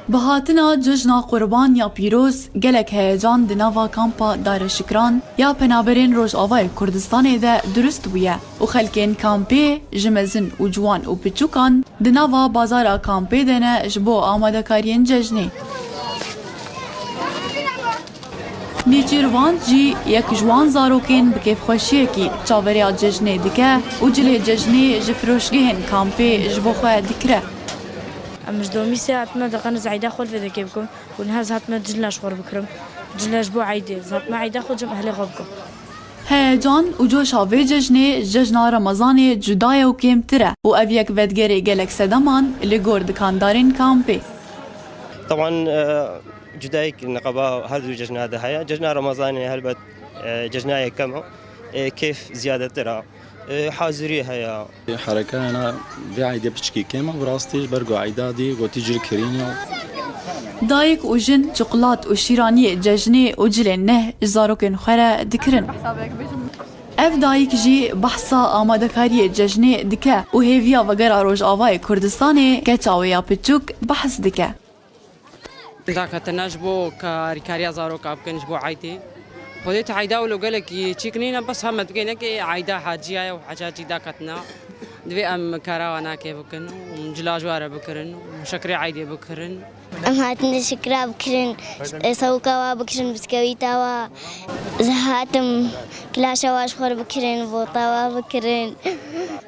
بهاتنا ججنا قربان یا پیروز گلک هیجان دناوا کامپا دار شکران یا پنابرین روش آوای کردستان ده درست بویه و خلکین کامپی جمزن و جوان و پچوکان دناوا بازار کامپی دنه جبو آماده کارین ججنی. نیچیروان جی یک جوان زاروکین بکیف خوشیه کی چاوریا ججنی دکه و جلی ججنی جفروشگیهن کامپی جبو خواه دکره. مش دومي ساعة ما دقنا زعيدة خل في ذكيبكم ونها زهت ما جلناش خور بكرم جلناش بو عيدة زهت ما عيدة خل جم أهلي غبكم هیجان و جوش آوی ججنا رمضان جدای و کم تره و اویک ودگری گلک سدمان لگور دکاندارین کامپی. طبعا جداي النقابة هذا ججنا هذا هيا ججنا رمضان هلبت ججنا كم كيف زيادة ترى حاضري هيا حركة أنا بعيدة بشكي كيما براستيش برجع عيدادي وتيجي الكرينة دايك و جن شوكولات و شيراني ججني و جلين نه زاروكن خرا دكرن اف دايك جي بحثا آمادكاري ججني دكا و هيفيا وغيرا روج آواي كردستاني كتاويا بتشوك بحث دكا ذاك تنجبو كاريكاريا زاروك أبكن جبو عيدي خذيت عيدا ولو قالك يشيكنينا بس هم تقينك عيدا حاجية وحاجاتي داكتنا دوي أم كاراوانا كي بكن ومجلاج وارا بكرن وشكري عيدي بكرن أم هاتنا شكرا بكرن سوكا بكرن بسكويتا زهاتم كلاشا واشخور بكرن بوطا بكرن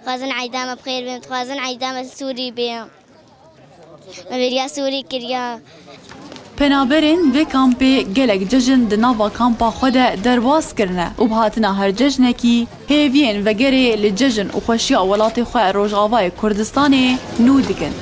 خازن عيدا ما بخير بنت خازن عيدا ما سوري بيا ما بريا سوري كريا پنابرین به کامپی گلک ججن دناوا کامپا خود درواز کرنه و بهاتنا هر ججنه کی هیوین و گری لججن و خوشیا ولات خواه روش آوای کردستانی نو دکن.